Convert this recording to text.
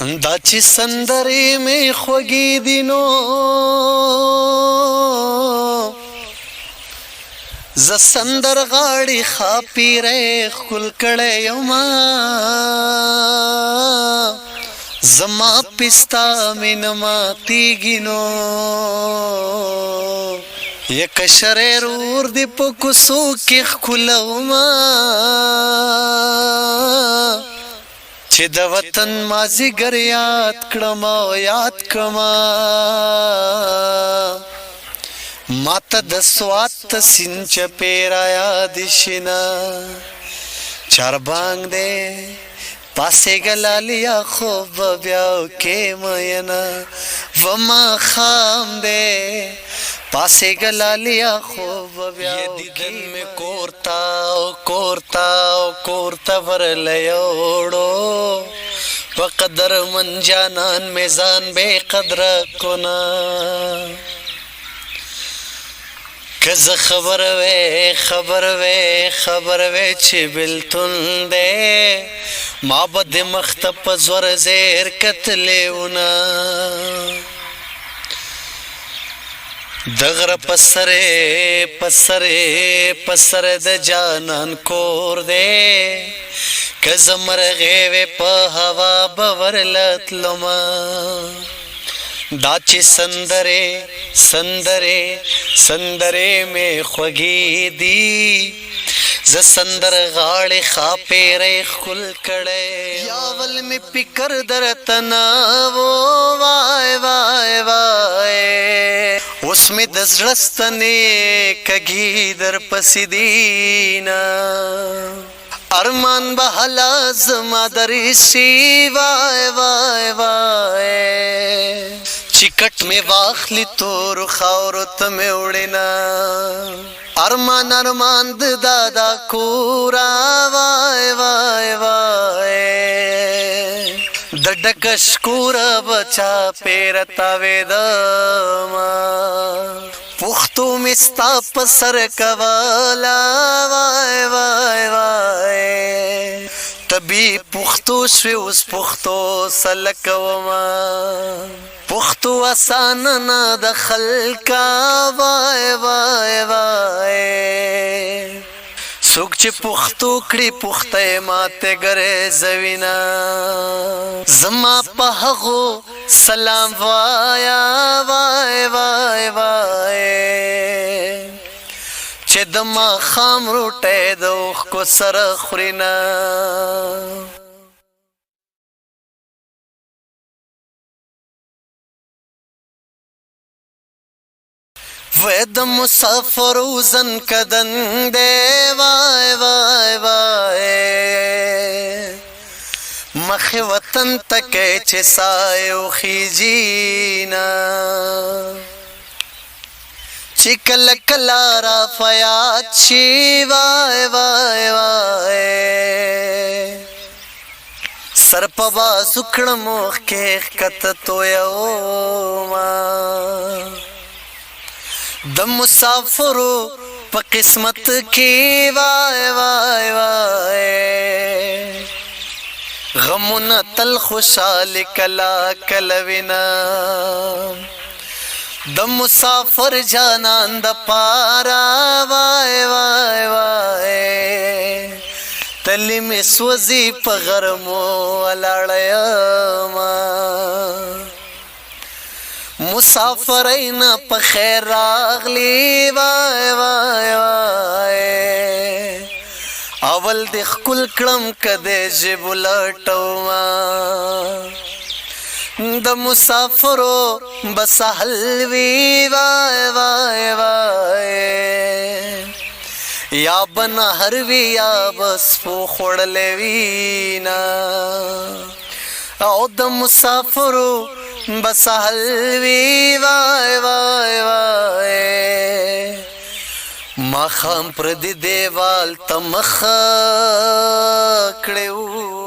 دا چې سندرې مې خوږې دي نو زه سندر غاړې ښاپیرې ښکل کړی یمه زما پستا مینه ماتېږي نو یک شریر ور دی په کوڅو کې ښکلومه چې د وطن مازیګر یاد کړم او یاد کړمه ماته د سوات ته سیند چپېره یاد شي نه چاربانګ دی پاسېږه لالیا خوب به بیا وکې مینه و ماښام دی پاسېږه لالیا خوب به بیا دیدن مې کورته او کورته او کورته ورلی یوړو په قدرمن جانان مې ځان بې قدره کونه که زه خبر وې چې بلتون دی ما به د مخ ته په زور زیر کتلی ونه د غره په سرې د جانان کور دی که زه مرغې وې په هوا به ورله تلمه دا چې سندرې مې خوږې دي زه سندر غاړې ښاپیرې ښکل کړی یاول مې فکر درته نه و وای اوس مې د زړه ستنې کږي درپسې دي نه ارمان به هله زما درشي وای چې کټ مې واخلي تورو خاورو ته مې وړینه ارمان د دادا کورا وای د ډکش کوره بچا پیر تاوېدما پښتو مې ستا په سر کولا وای تبي پښتو شوې اوس پښتو سلکوما پښتو آسان نه د خلکا وای څوک چې پښتو کړي پښتې ماته ګرځوینا زما په هغو سلام وایا وای چې د ماښام روټۍ د اوښکو سره خورینه وې د مسافر وزن کدن دی وای مخې وطن تکې چې سایو خیجینا چې کله کله را فیاد شي وای سر په بازو کړم مخ کې ښکته تویوما د مسافرو په قسمت کې وای غمونه تل خوشاله کلا وینا د مسافر جانان د پارا وای تلی می سوزی په غرمو ولاړیما مسافرین په خیر راغلی وای اول د خپل کړم کده جیب لټوما د مسافرو بس حلوی وای یا بنا هروی یا بس پو خوړلې وینا او د مسافرو بس حلوی وای ما خام پر دی دیوال تمخ کړو